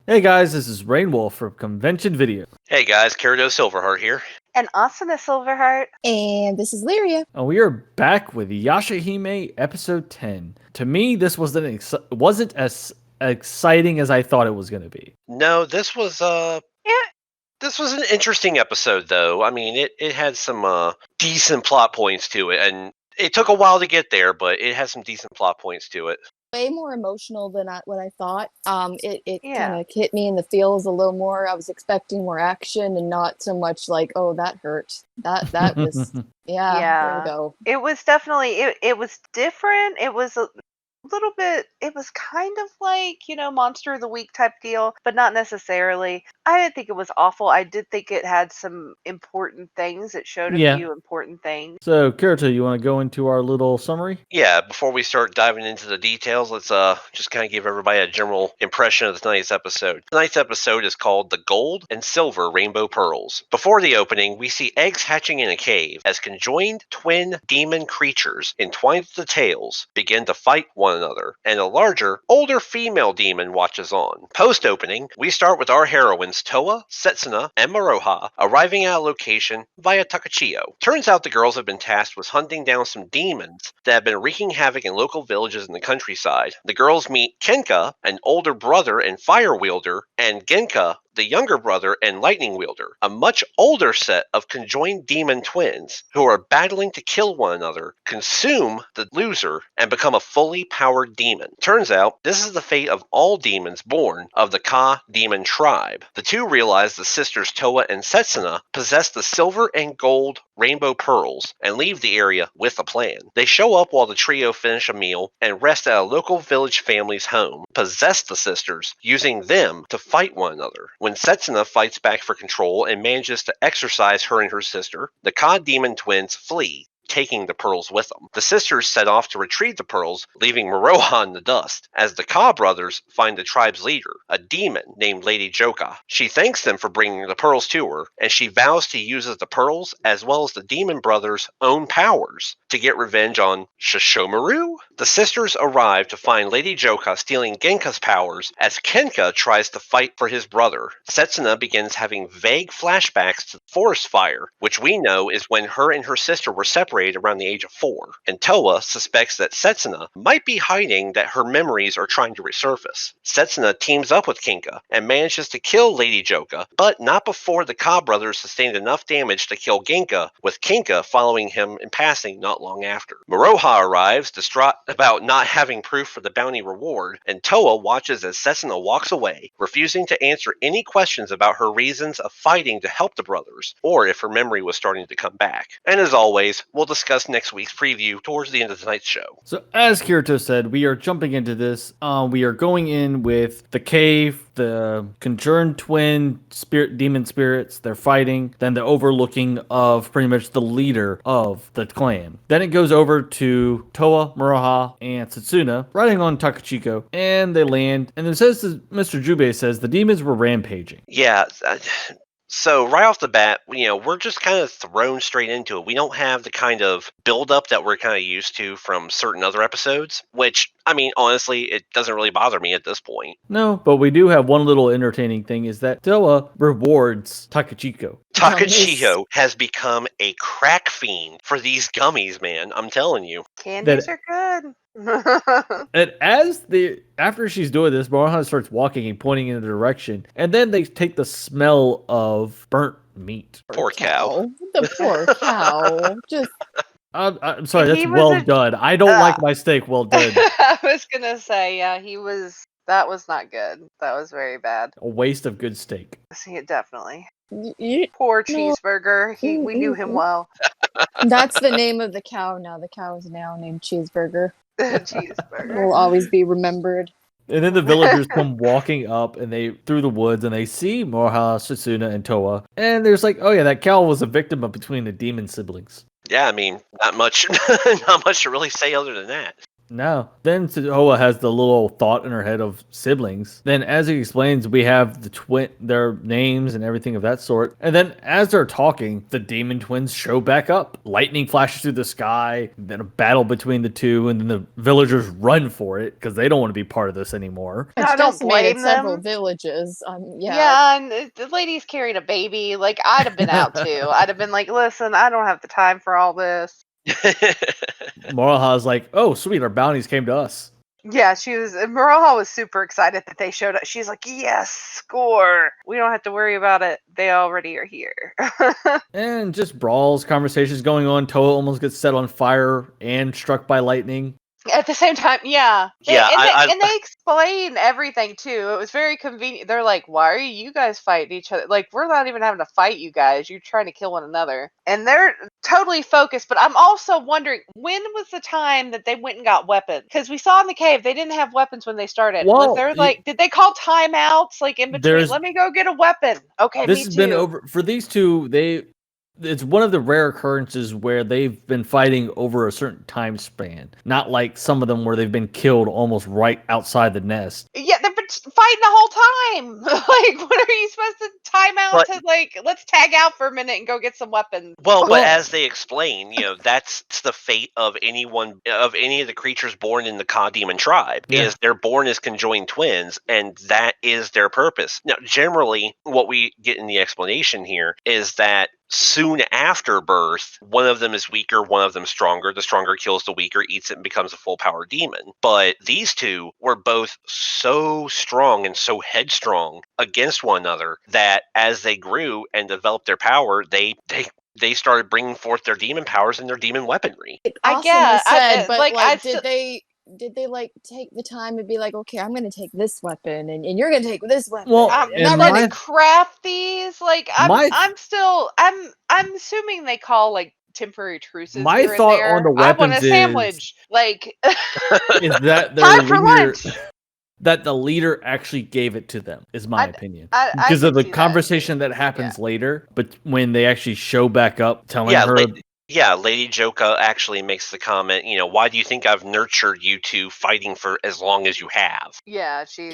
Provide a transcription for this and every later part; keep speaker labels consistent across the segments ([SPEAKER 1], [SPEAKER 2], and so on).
[SPEAKER 1] Hey guys, this is Rainwolf from Convention Video.
[SPEAKER 2] Hey guys, Kirido Silverheart here.
[SPEAKER 3] And Asuna Silverheart.
[SPEAKER 4] And this is Lyria.
[SPEAKER 1] And we are back with Yashahime episode 10. To me, this wasn't as exciting as I thought it was going to be.
[SPEAKER 2] No, this was this was an interesting episode though. I mean, it had some decent plot points to it, and it took a while to get there, but it had some decent plot points to it.
[SPEAKER 4] Way more emotional than what I thought. It
[SPEAKER 3] Yeah.
[SPEAKER 4] kind of hit me in the feels a little more. I was expecting more action and not so much like, oh, that hurt. That was there we go.
[SPEAKER 3] It was definitely it was different. It was a little bit, it was kind of like, Monster of the Week type deal, but not necessarily. I didn't think it was awful. I did think it had some important things. It showed a few important things.
[SPEAKER 1] So, Kirito, you want to go into our little summary?
[SPEAKER 2] Yeah, before we start diving into the details, let's just kind of give everybody a general impression of tonight's episode. Tonight's episode is called The Gold and Silver Rainbow Pearls. Before the opening, we see eggs hatching in a cave as conjoined twin demon creatures entwined with the tails begin to fight one another, and a larger, older female demon watches on. Post-opening, we start with our heroines Toa, Setsuna, and Maroha arriving at a location via Takachiyo. Turns out the girls have been tasked with hunting down some demons that have been wreaking havoc in local villages in the countryside. The girls meet Kenka, an older brother and fire wielder, and Genka, the younger brother and lightning wielder, a much older set of conjoined demon twins who are battling to kill one another, consume the loser, and become a fully powered demon. Turns out, this is the fate of all demons born of the Ka demon tribe. The two realize the sisters Toa and Setsuna possess the silver and gold rainbow pearls and leave the area with a plan. They show up while the trio finish a meal and rest at a local village family's home, possess the sisters, using them to fight one another. When Setsuna fights back for control and manages to exorcise her and her sister, the Ka demon twins flee, taking the pearls with them. The sisters set off to retrieve the pearls, leaving Maroha in the dust, as the Ka brothers find the tribe's leader, a demon named Lady Joka. She thanks them for bringing the pearls to her, and she vows to use the pearls as well as the demon brothers' own powers to get revenge on Shishomaru? The sisters arrive to find Lady Joka stealing Genka's powers as Kenka tries to fight for his brother. Setsuna begins having vague flashbacks to the forest fire, which we know is when her and her sister were separated around the age of 4, and Toa suspects that Setsuna might be hiding that her memories are trying to resurface. Setsuna teams up with Kenka and manages to kill Lady Joka, but not before the Ka brothers sustained enough damage to kill Genka, with Kenka following him in passing not long after. Maroha arrives, distraught about not having proof for the bounty reward, and Toa watches as Setsuna walks away, refusing to answer any questions about her reasons of fighting to help the brothers, or if her memory was starting to come back. And as always, we'll discuss next week's preview towards the end of tonight's show.
[SPEAKER 1] So, as Kirito said, we are jumping into this. We are going in with the cave, the conjoined twin demon spirits. They're fighting. Then the overlooking of pretty much the leader of the clan. Then it goes over to Toa, Maroha, and Setsuna riding on Takachiko, and they land. And it says, Mr. Jubei says, the demons were rampaging.
[SPEAKER 2] Yeah. So right off the bat, we're just kind of thrown straight into it. We don't have the kind of build-up that we're kind of used to from certain other episodes, which, I mean, honestly, it doesn't really bother me at this point.
[SPEAKER 1] No, but we do have one little entertaining thing is that Toa rewards Takachiko.
[SPEAKER 2] Takachiho has become a crack fiend for these gummies, man. I'm telling you.
[SPEAKER 3] Candies are good.
[SPEAKER 1] And after she's doing this, Maroha starts walking and pointing in the direction, and then they take the smell of burnt meat.
[SPEAKER 2] Poor cow.
[SPEAKER 4] The poor cow. Just
[SPEAKER 1] I'm sorry, that's well done. I don't like my steak well done.
[SPEAKER 3] I was gonna say, yeah, that was not good. That was very bad.
[SPEAKER 1] A waste of good steak.
[SPEAKER 3] See, definitely. Poor cheeseburger. We knew him well.
[SPEAKER 4] That's the name of the cow now. The cow is now named Cheeseburger.
[SPEAKER 3] Cheeseburger
[SPEAKER 4] Will always be remembered.
[SPEAKER 1] And then the villagers come walking up through the woods, and they see Maroha, Setsuna, and Toa. And there's like, oh yeah, that cow was a victim of between the demon siblings.
[SPEAKER 2] Yeah, I mean, not much to really say other than that.
[SPEAKER 1] No. Then Tsutoa has the little thought in her head of siblings. Then, as he explains, we have their names and everything of that sort. And then, as they're talking, the demon twins show back up. Lightning flashes through the sky. Then a battle between the two, and then the villagers run for it because they don't want to be part of this anymore.
[SPEAKER 3] I
[SPEAKER 4] Which
[SPEAKER 3] don't
[SPEAKER 4] decimated
[SPEAKER 3] blame
[SPEAKER 4] several
[SPEAKER 3] them.
[SPEAKER 4] villages. Yeah.
[SPEAKER 3] Yeah, and the lady's carrying a baby. Like, I'd have been out too. I'd have been like, listen, I don't have the time for all this.
[SPEAKER 1] Moroha's like, oh, sweet, our bounties came to us.
[SPEAKER 3] Yeah, Maroha was super excited that they showed up. She's like, yes, score. We don't have to worry about it. They already are here.
[SPEAKER 1] And just brawls, conversations going on. Toa almost gets set on fire and struck by lightning.
[SPEAKER 3] At the same time, yeah.
[SPEAKER 2] Yeah,
[SPEAKER 3] And they explain everything too. It was very convenient. They're like, why are you guys fighting each other? Like, we're not even having to fight you guys. You're trying to kill one another. And they're totally focused. But I'm also wondering, when was the time that they went and got weapons? Because we saw in the cave, they didn't have weapons when they started.
[SPEAKER 1] Well,
[SPEAKER 3] was there like, did they call timeouts like in between?
[SPEAKER 1] There's-
[SPEAKER 3] Let me go get a weapon. Okay,
[SPEAKER 1] This
[SPEAKER 3] me
[SPEAKER 1] has
[SPEAKER 3] too.
[SPEAKER 1] been over for these two. It's one of the rare occurrences where they've been fighting over a certain time span. Not like some of them where they've been killed almost right outside the nest.
[SPEAKER 3] Yeah, they've been fighting the whole time. Like, what are you supposed to time out to, like, let's tag out for a minute and go get some weapons?
[SPEAKER 2] Well, but as they explain, that's the fate of any of the creatures born in the Ka Demon tribe.
[SPEAKER 1] Yeah.
[SPEAKER 2] Is they're born as conjoined twins, and that is their purpose. Now, generally, what we get in the explanation here is that soon after birth, one of them is weaker, one of them stronger. The stronger kills the weaker, eats it, and becomes a full power demon. But these two were both so strong and so headstrong against one another that as they grew and developed their power, they started bringing forth their demon powers and their demon weaponry.
[SPEAKER 3] I get,
[SPEAKER 4] did they like take the time and be like, okay, I'm gonna take this weapon and you're gonna take this weapon?
[SPEAKER 1] Well,
[SPEAKER 3] I'm
[SPEAKER 1] and
[SPEAKER 3] not ready to craft these. Like, I'm assuming they call like temporary truces.
[SPEAKER 1] My
[SPEAKER 3] here and
[SPEAKER 1] thought
[SPEAKER 3] there.
[SPEAKER 1] on the
[SPEAKER 3] I want a
[SPEAKER 1] weapons is-
[SPEAKER 3] sandwich. Like,
[SPEAKER 1] is that their
[SPEAKER 3] time for
[SPEAKER 1] leader,
[SPEAKER 3] lunch.
[SPEAKER 1] that the leader actually gave it to them, is my opinion.
[SPEAKER 3] I
[SPEAKER 1] Because of
[SPEAKER 3] can
[SPEAKER 1] the
[SPEAKER 3] see that.
[SPEAKER 1] conversation that happens later, but when they actually show back up telling her...
[SPEAKER 2] Lady Joka actually makes the comment, why do you think I've nurtured you two fighting for as long as you have?
[SPEAKER 3] Yeah, she's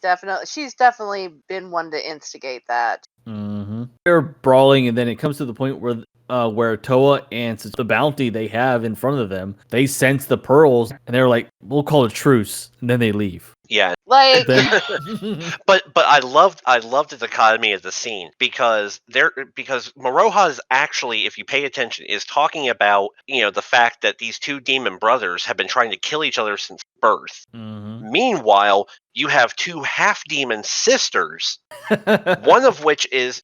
[SPEAKER 3] definitely been one to instigate that.
[SPEAKER 1] Mm-hmm. They're brawling, and then it comes to the point where Toa and the bounty they have in front of them, they sense the pearls, and they're like, we'll call a truce, and then they leave.
[SPEAKER 2] Yeah.
[SPEAKER 3] Like,
[SPEAKER 2] but I loved the dichotomy of the scene because Maroha is actually, if you pay attention, is talking about the fact that these two demon brothers have been trying to kill each other since birth.
[SPEAKER 1] Mm-hmm.
[SPEAKER 2] Meanwhile, you have two half demon sisters, one of which is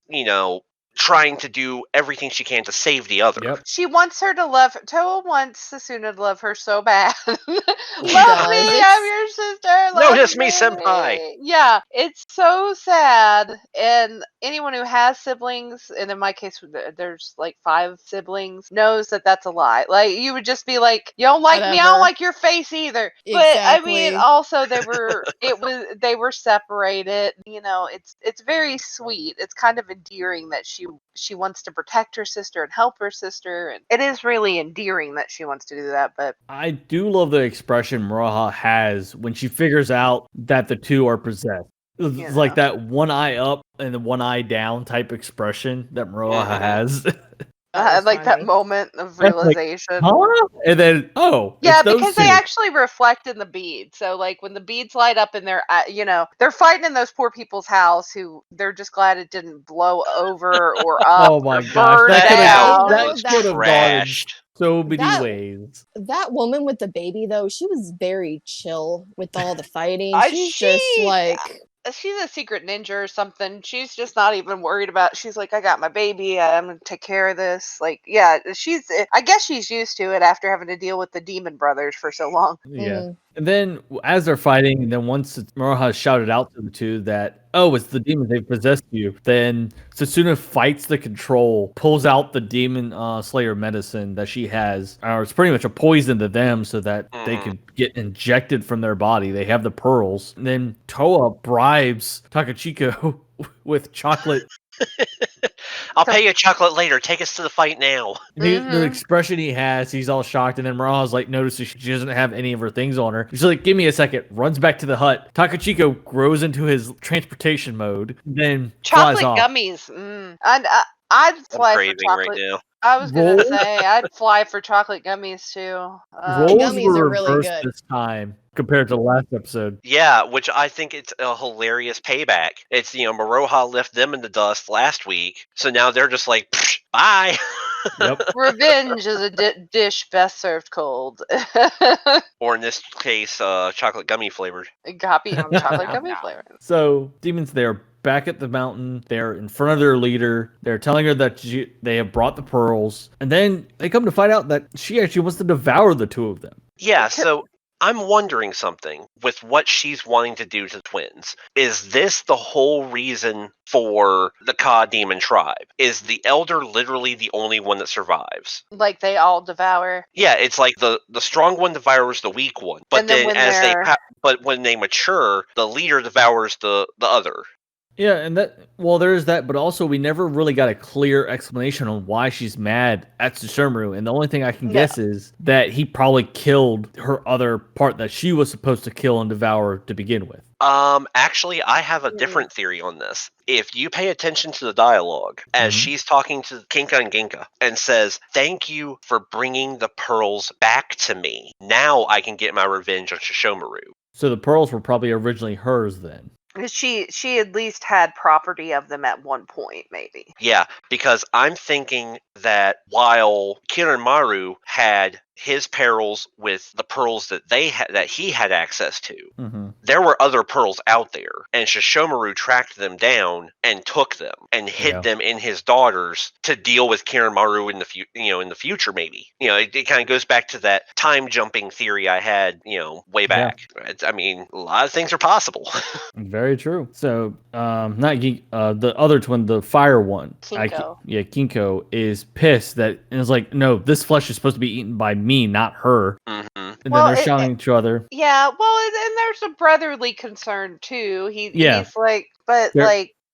[SPEAKER 2] trying to do everything she can to save the other.
[SPEAKER 1] Yep.
[SPEAKER 3] she wants her to love her. Toa wants Sasuna to love her so bad. Love me, I'm your sister.
[SPEAKER 2] No,
[SPEAKER 3] love
[SPEAKER 2] just me, senpai.
[SPEAKER 3] Yeah, it's so sad. And anyone who has siblings, and in my case, there's like 5 siblings, knows that that's a lie. Like, you would just be like, you don't like me, I don't
[SPEAKER 4] Whatever.
[SPEAKER 3] like your face either. But I mean,
[SPEAKER 4] Exactly.
[SPEAKER 3] also they were separated. It's very sweet. It's kind of endearing that she wants to protect her sister and help her sister, and it is really endearing that she wants to do that. But
[SPEAKER 1] I do love the expression Moroha has when she figures out that the two are possessed. It's like that one eye up and the one eye down type expression that Moroha has.
[SPEAKER 3] I like that moment of realization.
[SPEAKER 1] Huh? And then,
[SPEAKER 3] yeah,
[SPEAKER 1] it's those
[SPEAKER 3] because
[SPEAKER 1] two.
[SPEAKER 3] they actually reflect in the beads. So, like, when the beads light up in their, they're fighting in those poor people's house who they're just glad it didn't blow over or up.
[SPEAKER 1] Oh my
[SPEAKER 3] or
[SPEAKER 1] gosh,
[SPEAKER 3] burn
[SPEAKER 1] that
[SPEAKER 3] down.
[SPEAKER 1] could have gone in
[SPEAKER 2] Trashed.
[SPEAKER 1] so many ways.
[SPEAKER 4] That woman with the baby, though, she was very chill with all the fighting. She's
[SPEAKER 3] She-
[SPEAKER 4] just like,
[SPEAKER 3] She's a secret ninja or something. She's just not even worried about. She's like, I got my baby. I'm gonna take care of this. Like, yeah, I guess she's used to it after having to deal with the demon brothers for so long.
[SPEAKER 1] Yeah. And then as they're fighting, and then once Moroha shouted out to the two that, it's the demon, they've possessed you, then Sasuna fights the control, pulls out the demon slayer medicine that she has, or it's pretty much a poison to them so that they could get injected from their body. They have the pearls. And then Toa bribes Takachiko with chocolate.
[SPEAKER 2] I'll pay you a chocolate later. Take us to the fight now.
[SPEAKER 1] The expression he has, he's all shocked, and then Maraha's like notices she doesn't have any of her things on her. She's like, "Give me a second." Runs back to the hut. Takachiko grows into his transportation mode, then flies
[SPEAKER 3] Chocolate
[SPEAKER 1] off.
[SPEAKER 3] gummies. I'd fly for
[SPEAKER 2] Craving right
[SPEAKER 3] chocolate.
[SPEAKER 2] now.
[SPEAKER 3] I was gonna
[SPEAKER 1] Roll-
[SPEAKER 3] say I'd fly for chocolate gummies too.
[SPEAKER 1] Roles
[SPEAKER 4] gummies
[SPEAKER 1] were
[SPEAKER 4] are really
[SPEAKER 1] reversed
[SPEAKER 4] good.
[SPEAKER 1] this time compared to the last episode.
[SPEAKER 2] Yeah, which I think it's a hilarious payback. It's, Maroha left them in the dust last week, so now they're just like, "Psh, bye.
[SPEAKER 1] Yep.
[SPEAKER 3] Revenge is a dish best served cold.
[SPEAKER 2] Or in this case, chocolate gummy flavored.
[SPEAKER 3] Copy chocolate gummy flavor.
[SPEAKER 1] So demons, they're back at the mountain. They're in front of their leader. They're telling her that they have brought the pearls, and then they come to find out that she actually wants to devour the two of them.
[SPEAKER 2] Yeah, so I'm wondering something with what she's wanting to do to the twins. Is this the whole reason for the Ka demon tribe? Is the elder literally the only one that survives?
[SPEAKER 3] Like they all devour.
[SPEAKER 2] Yeah, it's like the strong one devours the weak one, but
[SPEAKER 3] And then when
[SPEAKER 2] but when they mature, the leader devours the other.
[SPEAKER 1] Yeah, and there's that, but also we never really got a clear explanation on why she's mad at Tsushimuru, and the only thing I can guess is that he probably killed her other part that she was supposed to kill and devour to begin with.
[SPEAKER 2] Actually, I have a different theory on this. If you pay attention to the dialogue, as she's talking to Kinka and Ginka and says, "Thank you for bringing the pearls back to me. Now I can get my revenge on Shishomaru."
[SPEAKER 1] So the pearls were probably originally hers then.
[SPEAKER 3] She at least had property of them at one point, maybe.
[SPEAKER 2] Yeah, because I'm thinking that while Kiranmaru had his pearls with the pearls that he had access to, there were other pearls out there, and Shishomaru tracked them down and took them and hid them in his daughters to deal with Kiranmaru in the future. Maybe it kind of goes back to that time jumping theory I had way back. I mean, a lot of things are possible.
[SPEAKER 1] Very true. So, the other twin, the fire one,
[SPEAKER 3] Kinko.
[SPEAKER 1] Kinko is pissed and is like, "No, this flesh is supposed to be eaten by me, not her." And then they're shouting at each other.
[SPEAKER 3] Yeah, well, and there's a brotherly concern too. He's like,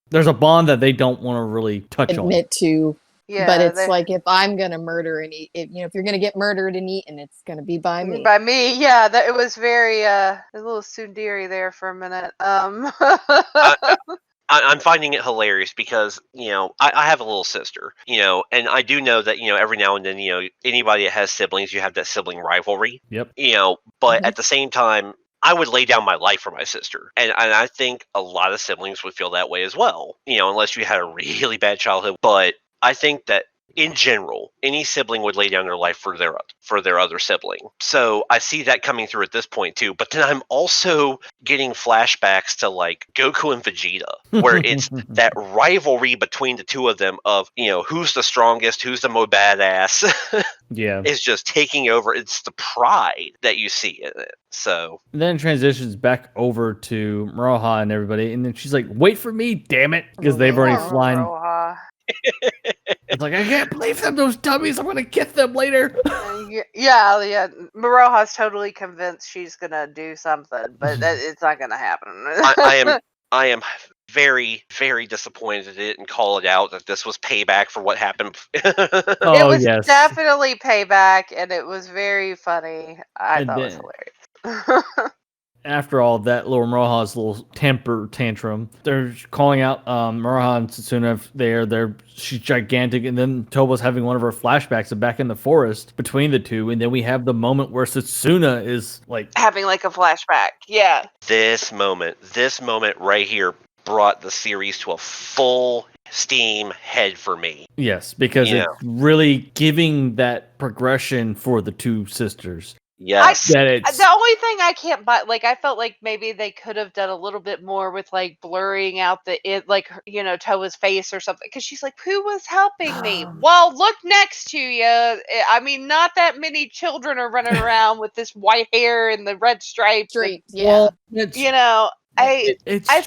[SPEAKER 1] there's a bond that they don't want to really touch
[SPEAKER 4] admit to.
[SPEAKER 3] Yeah,
[SPEAKER 4] but it's like, if I'm gonna murder and eat, if you're gonna get murdered and eaten, it's gonna be by me.
[SPEAKER 3] By me, yeah. That it was very a little tsundere there for a minute.
[SPEAKER 2] I'm finding it hilarious because, I have a little sister, and I do know that, every now and then, anybody that has siblings, you have that sibling rivalry.
[SPEAKER 1] Yep.
[SPEAKER 2] But at the same time, I would lay down my life for my sister. And I think a lot of siblings would feel that way as well, unless you had a really bad childhood. But I think that in general, any sibling would lay down their life for their other sibling. So I see that coming through at this point too. But then I'm also getting flashbacks to like Goku and Vegeta, where it's that rivalry between the two of them of, who's the strongest, who's the more badass.
[SPEAKER 1] Yeah.
[SPEAKER 2] Is just taking over. It's the pride that you see in it. So
[SPEAKER 1] and then it transitions back over to Maroha and everybody, and then she's like, "Wait for me, damn it," because they've already flown. It's like, I can't believe them, those dummies. I'm gonna get them later.
[SPEAKER 3] Yeah. Maroha's totally convinced she's gonna do something, but it's not gonna happen.
[SPEAKER 2] I am very, very disappointed it didn't call it out that this was payback for what happened.
[SPEAKER 3] It was definitely payback, and it was very funny. I thought it was hilarious.
[SPEAKER 1] After all that, little Maroha's little temper tantrum, they're calling out Maroha and Satsuna. She's gigantic, and then Toba's having one of her flashbacks of back in the forest between the two, and then we have the moment where Satsuna is like
[SPEAKER 3] having like a flashback. Yeah.
[SPEAKER 2] This moment right here brought the series to a full steam head for me.
[SPEAKER 1] Yes, because it's really giving that progression for the two sisters.
[SPEAKER 2] Yes.
[SPEAKER 3] The only thing I can't buy, like, I felt like maybe they could have done a little bit more with like blurring out Toa's face or something, because she's like, "Who was helping me?" Well, look next to you. I mean, not that many children are running around with this white hair and the red stripes.
[SPEAKER 4] Yeah.
[SPEAKER 1] Well,
[SPEAKER 3] I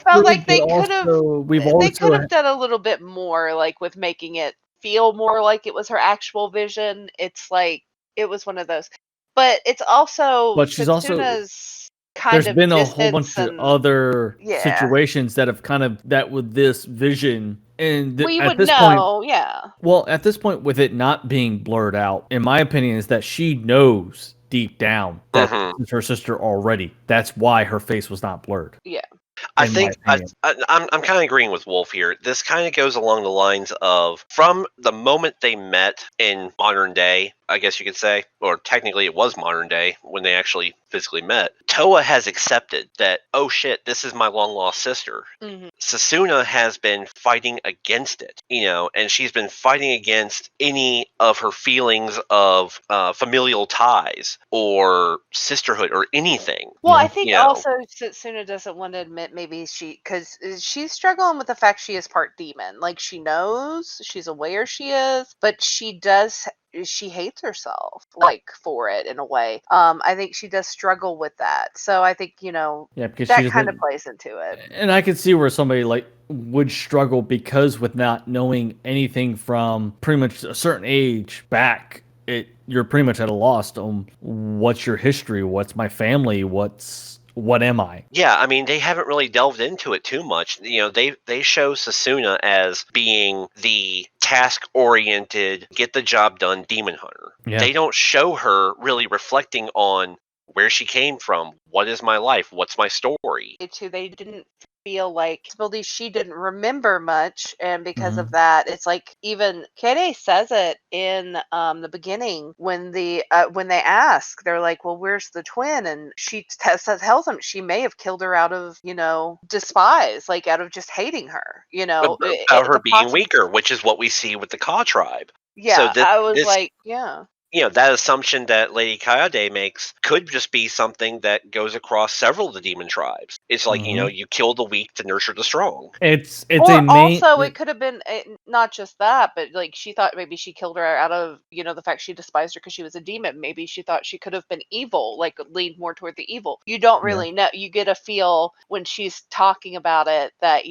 [SPEAKER 3] felt like they could have done a little bit more, like with making it feel more like it was her actual vision. It's like it was one of those. But it's also,
[SPEAKER 1] but she's also
[SPEAKER 3] kind
[SPEAKER 1] There's
[SPEAKER 3] of
[SPEAKER 1] been a whole bunch
[SPEAKER 3] distance
[SPEAKER 1] of
[SPEAKER 3] and
[SPEAKER 1] other
[SPEAKER 3] yeah.
[SPEAKER 1] situations that have kind of that with this vision. And
[SPEAKER 3] We
[SPEAKER 1] at
[SPEAKER 3] would
[SPEAKER 1] this point,
[SPEAKER 3] know, yeah.
[SPEAKER 1] well, at this point, with it not being blurred out, in my opinion, is that she knows deep down that
[SPEAKER 2] Mhm.
[SPEAKER 1] it's her sister already. That's why her face was not blurred.
[SPEAKER 3] Yeah.
[SPEAKER 2] I
[SPEAKER 1] In my
[SPEAKER 2] think
[SPEAKER 1] opinion.
[SPEAKER 2] I'm kind of agreeing with Wolf here. This kind of goes along the lines of from the moment they met in modern day, I guess you could say, or technically it was modern day when they actually physically met. Toa has accepted that, oh shit, this is my long lost sister.
[SPEAKER 3] Hmm.
[SPEAKER 2] Sasuna has been fighting against it, and she's been fighting against any of her feelings of familial ties or sisterhood or anything.
[SPEAKER 3] Well, I
[SPEAKER 1] Yeah.
[SPEAKER 3] think
[SPEAKER 2] You know,
[SPEAKER 3] also Satsuna doesn't want to admit maybe because she's struggling with the fact she is part demon. Like she knows, she's aware she is, but she hates herself like for it in a way. I think she does struggle with that. So I think,
[SPEAKER 1] Yeah, because she
[SPEAKER 3] that kind of
[SPEAKER 1] doesn't.
[SPEAKER 3] plays into it.
[SPEAKER 1] And I could see where somebody like would struggle because with not knowing anything from pretty much a certain age back, you're pretty much at a loss on what's your history, what's my family, what am I?
[SPEAKER 2] yeah, I mean, they haven't really delved into it too much. They show Sasuna as being the task-oriented, get the job done demon hunter.
[SPEAKER 1] Yeah.
[SPEAKER 2] They don't show her really reflecting on where she came from, what is my life, what's my story.
[SPEAKER 3] Too, they didn't feel like she didn't remember much, and because of
[SPEAKER 1] Mhm.
[SPEAKER 3] that, it's like even Kede says it in the beginning when when they ask, they're like, "Well, where's the twin?" And she tells them she may have killed her out of despise, like out of just hating her.
[SPEAKER 2] About her
[SPEAKER 3] The
[SPEAKER 2] being weaker, which is what we see with the Ka tribe. So
[SPEAKER 3] yeah, I was like, yeah.
[SPEAKER 2] that assumption that Lady Kayade makes could just be something that goes across several of the demon tribes. It's like,
[SPEAKER 1] Mhm.
[SPEAKER 2] you kill the weak to nurture the strong.
[SPEAKER 1] It's a
[SPEAKER 3] Or
[SPEAKER 1] main.
[SPEAKER 3] also, it could have been not just that, but like she thought maybe she killed her out of the fact she despised her because she was a demon. Maybe she thought she could have been evil, like leaned more toward the evil. You don't
[SPEAKER 1] Yeah.
[SPEAKER 3] really know. You get a feel when she's talking about it that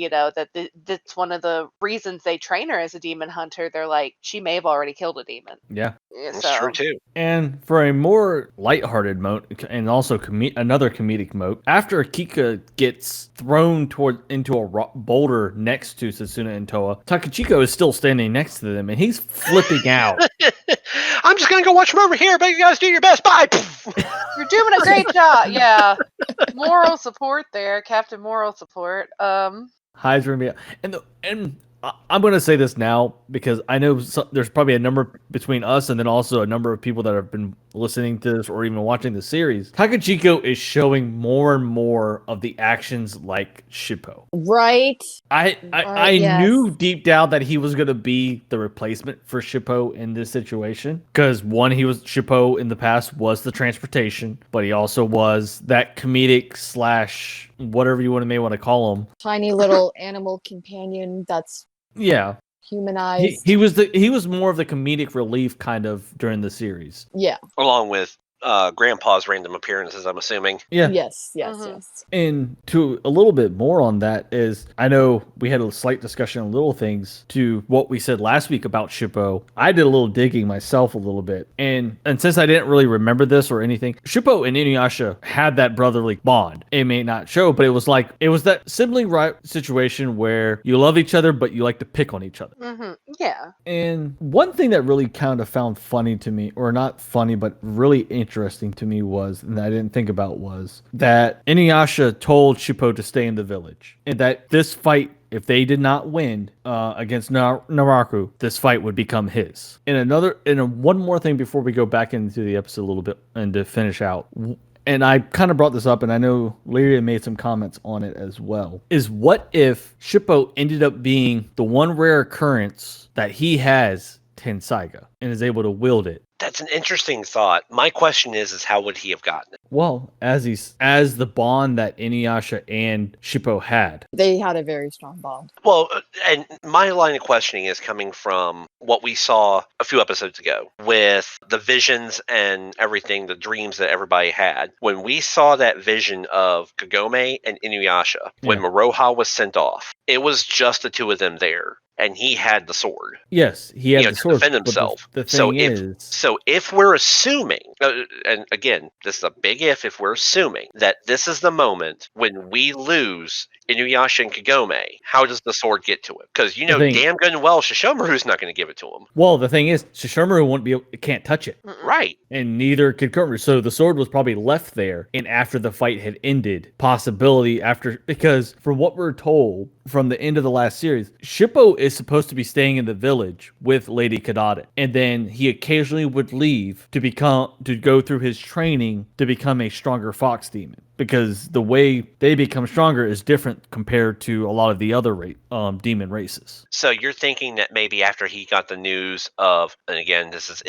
[SPEAKER 3] that's one of the reasons they train her as a demon hunter. They're like she may have already killed a demon.
[SPEAKER 1] Yeah.
[SPEAKER 2] That's true
[SPEAKER 3] So
[SPEAKER 2] too.
[SPEAKER 1] And for a more lighthearted moat, and also another comedic moat, after Akika gets thrown into a boulder next to Sasuna and Toa, Takachiko is still standing next to them, and he's flipping out.
[SPEAKER 2] I'm just gonna go watch from over here, but you guys do your best. Bye.
[SPEAKER 3] you're doing a great job. Yeah, moral support there, Captain Moral Support.
[SPEAKER 1] Hides me out. And I'm going to say this now because I know there's probably a number between us and then also a number of people that have been listening to this or even watching the series. Takachiko is showing more and more of the actions like Shippo.
[SPEAKER 4] Right.
[SPEAKER 1] I
[SPEAKER 4] Yes.
[SPEAKER 1] knew deep down that he was going to be the replacement for Shippo in this situation because one, Shippo in the past was the transportation, but he also was that comedic slash whatever you may want to call him.
[SPEAKER 4] Tiny little animal companion that's
[SPEAKER 1] Yeah.
[SPEAKER 4] humanized.
[SPEAKER 1] He was more of the comedic relief kind of during the series.
[SPEAKER 4] Yeah.
[SPEAKER 2] Along with Grandpa's random appearances, I'm assuming.
[SPEAKER 1] Yeah.
[SPEAKER 4] Yes.
[SPEAKER 3] Mhm.
[SPEAKER 4] Yes.
[SPEAKER 1] And to a little bit more on that is, I know we had a slight discussion on little things to what we said last week about Shippo. I did a little digging myself a little bit. And since I didn't really remember this or anything, Shippo and Inuyasha had that brotherly bond. It may not show, but it was that sibling right situation where you love each other, but you like to pick on each other.
[SPEAKER 3] Yeah.
[SPEAKER 1] And one thing that really kind of found funny to me, or not funny, but really interesting to me was, and I didn't think about, was that Inuyasha told Shippo to stay in the village. And that this fight, if they did not win against Naraku, this fight would become his. And one more thing before we go back into the episode a little bit and to finish out. And I kind of brought this up, and I know Lyria made some comments on it as well, is what if Shippo ended up being the one rare occurrence that he has Tensaiga and is able to wield it?
[SPEAKER 2] That's an interesting thought. My question is how would he have gotten it?
[SPEAKER 1] Well, as the bond that Inuyasha and Shippo had.
[SPEAKER 4] They had a very strong bond.
[SPEAKER 2] Well, and my line of questioning is coming from what we saw a few episodes ago with the visions and everything, the dreams that everybody had. When we saw that vision of Kagome and Inuyasha, when
[SPEAKER 1] Yeah.
[SPEAKER 2] Maroha was sent off, it was just the two of them there. and he had the sword.
[SPEAKER 1] Yes, he had the
[SPEAKER 2] To
[SPEAKER 1] sword
[SPEAKER 2] defend
[SPEAKER 1] but
[SPEAKER 2] himself.
[SPEAKER 1] The thing is,
[SPEAKER 2] So if we're assuming, and again, this is a big if we're assuming that this is the moment when we lose Inuyasha and Kagome, how does the sword get to him? Because damn good and well, Shishomaru's not going to give it to him.
[SPEAKER 1] Well, the thing is, Shishomaru can't touch it.
[SPEAKER 2] Right.
[SPEAKER 1] And neither could Komaru. So the sword was probably left there, and after the fight had ended, because from what we're told from the end of the last series, Shippo is supposed to be staying in the village with Lady Kadada, and then he occasionally would leave to go through his training to become a stronger fox demon. Because the way they become stronger is different compared to a lot of the other demon races.
[SPEAKER 2] So you're thinking that maybe after he got the news of, and again, this is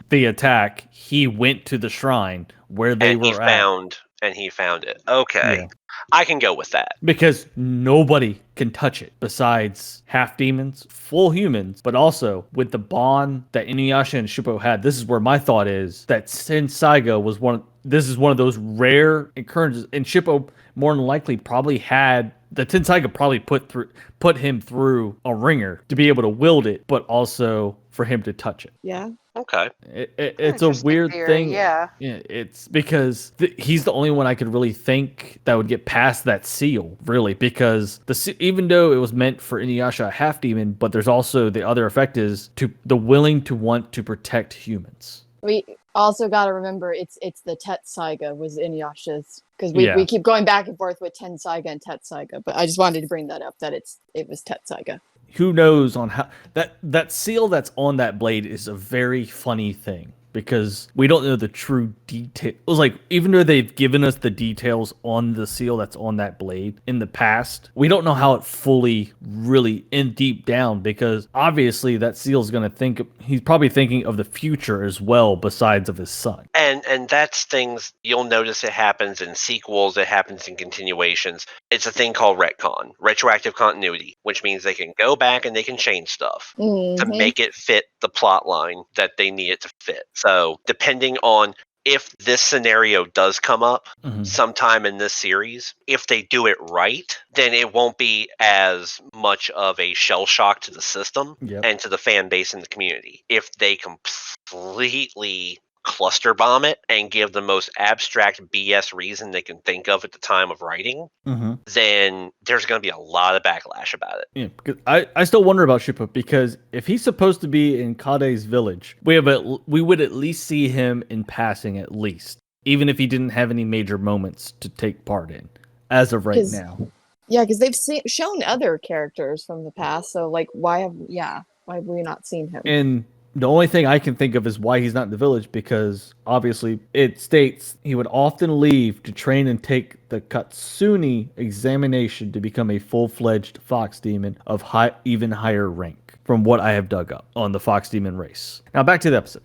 [SPEAKER 1] the attack, he went to the shrine where they were at.
[SPEAKER 2] And he found it. Okay.
[SPEAKER 1] Yeah.
[SPEAKER 2] I can go with that.
[SPEAKER 1] Because nobody can touch it besides half demons, full humans, but also with the bond that Inuyasha and Shippo had. This is where my thought is that Senseiga was this is one of those rare occurrences, and Shippo more than likely probably had the Tenseiga probably put him through a ringer to be able to wield it, but also for him to touch it.
[SPEAKER 4] Yeah.
[SPEAKER 2] Okay.
[SPEAKER 1] It's a weird thing.
[SPEAKER 3] Yeah.
[SPEAKER 1] It's because he's the only one I could really think that would get past that seal, really, because even though it was meant for Inuyasha a half demon, but there's also the other effect is the willing to want to protect humans.
[SPEAKER 4] We also got to remember it's the Tetsaiga was Inuyasha's, because we keep going back and forth with Tensaiga and Tetsaiga, but I just wanted to bring that up that it was Tetsaiga.
[SPEAKER 1] Who knows on how that seal that's on that blade is a very funny thing, because we don't know the true detail. It was like, even though they've given us the details on the seal that's on that blade in the past, we don't know how it fully really in deep down, because obviously that seal is going to he's probably thinking of the future as well, besides of his son.
[SPEAKER 2] And that's things you'll notice. It happens in sequels, it happens in continuations. It's a thing called retcon, retroactive continuity, which means they can go back and they can change stuff to make it fit the plot line that they need it to fit. So depending on if this scenario does come up sometime in this series, if they do it right, then it won't be as much of a shell shock to the system and to the fan base and the community. If they completely cluster bomb it and give the most abstract BS reason they can think of at the time of writing, then there's going to be a lot of backlash about it.
[SPEAKER 1] Yeah, because I still wonder about Shippo, because if he's supposed to be in Kade's village, we would at least see him in passing, at least, even if he didn't have any major moments to take part in, as of right now.
[SPEAKER 4] Yeah, because they've shown other characters from the past, so like, why have we not seen him?
[SPEAKER 1] And the only thing I can think of is why he's not in the village, because obviously it states he would often leave to train and take the Katsuni examination to become a full-fledged fox demon of even higher rank, from what I have dug up on the fox demon race. Now back to the episode.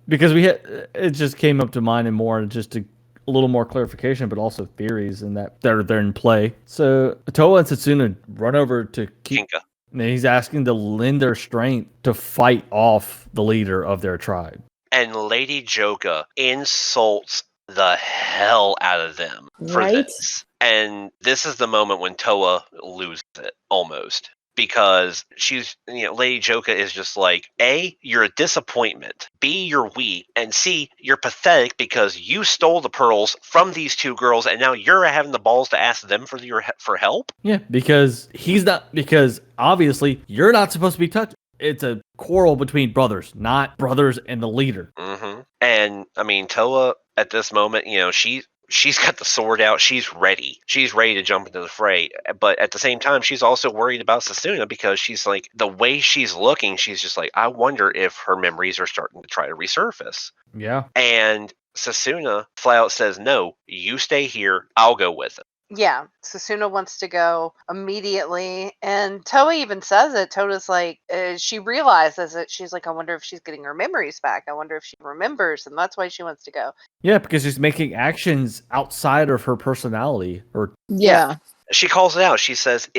[SPEAKER 1] Because it just came up to mind, and more just a little more clarification, but also theories and that they're in play. So Toa and Setsuna run over to
[SPEAKER 2] Kinka.
[SPEAKER 1] And he's asking to lend their strength to fight off the leader of their tribe.
[SPEAKER 2] And Lady Joka insults the hell out of them for this. And this is the moment when Toa loses it, almost. Because Lady Joka is just like, A, you're a disappointment. B, you're weak. And C, you're pathetic because you stole the pearls from these two girls and now you're having the balls to ask them for help?
[SPEAKER 1] Yeah, because obviously you're not supposed to be touched. It's a quarrel between brothers, not brothers and the leader.
[SPEAKER 2] And, I mean, Toa, at this moment, she's got the sword out. She's ready. She's ready to jump into the fray. But at the same time, she's also worried about Setsuna, because she's like, the way she's looking, she's just like, I wonder if her memories are starting to try to resurface.
[SPEAKER 1] Yeah.
[SPEAKER 2] And Setsuna flat out says, no, you stay here. I'll go with it.
[SPEAKER 3] Yeah, Setsuna wants to go immediately, and Toa even says it. Toa's like, she realizes it. She's like, I wonder if she's getting her memories back. I wonder if she remembers, and that's why she wants to go.
[SPEAKER 1] Yeah, because she's making actions outside of her personality.
[SPEAKER 2] She calls it out. She says,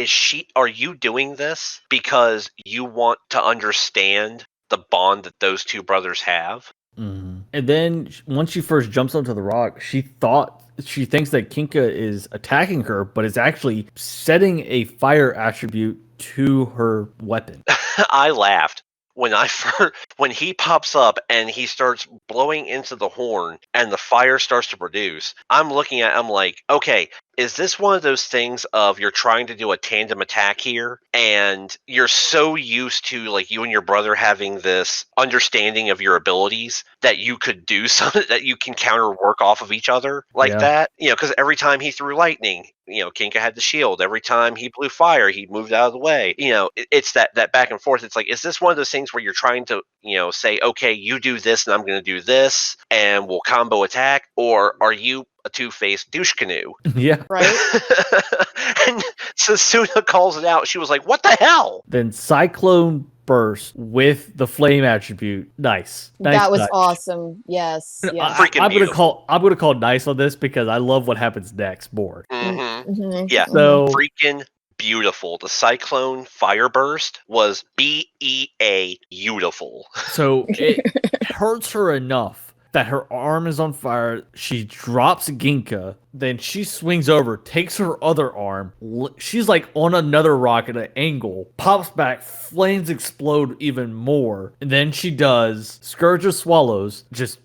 [SPEAKER 2] are you doing this because you want to understand the bond that those two brothers have?
[SPEAKER 1] And then once she first jumps onto the rock, she thinks that Kinka is attacking her, but is actually setting a fire attribute to her weapon.
[SPEAKER 2] I laughed when he pops up and he starts blowing into the horn and the fire starts to produce. I'm looking at, I'm like, okay, is this one of those things of you're trying to do a tandem attack here and you're so used to like you and your brother having this understanding of your abilities that you could do something that you can counter work off of each other like that? Because every time he threw lightning, Kinka had the shield. Every time he blew fire, he moved out of the way. It's that back and forth. It's like, is this one of those things where you're trying to, say, okay, you do this and I'm going to do this and we'll combo attack? Or are you a two-faced douche canoe?
[SPEAKER 1] Yeah.
[SPEAKER 4] Right.
[SPEAKER 2] And Sasuna calls it out. She was like, what the hell?
[SPEAKER 1] Then Cyclone Burst with the flame attribute. Nice
[SPEAKER 4] That was
[SPEAKER 1] touch.
[SPEAKER 4] awesome. Yes. Yes.
[SPEAKER 2] Freaking
[SPEAKER 1] I'm gonna call nice on this because I love what happens next more.
[SPEAKER 2] Mm-hmm. Yeah.
[SPEAKER 1] So
[SPEAKER 2] freaking beautiful. The Cyclone Fireburst was BEA beautiful.
[SPEAKER 1] So it hurts her enough that her arm is on fire. She drops Ginka. Then she swings over, takes her other arm. She's like on another rock at an angle. Pops back. Flames explode even more. And then she does Scourge of Swallows, just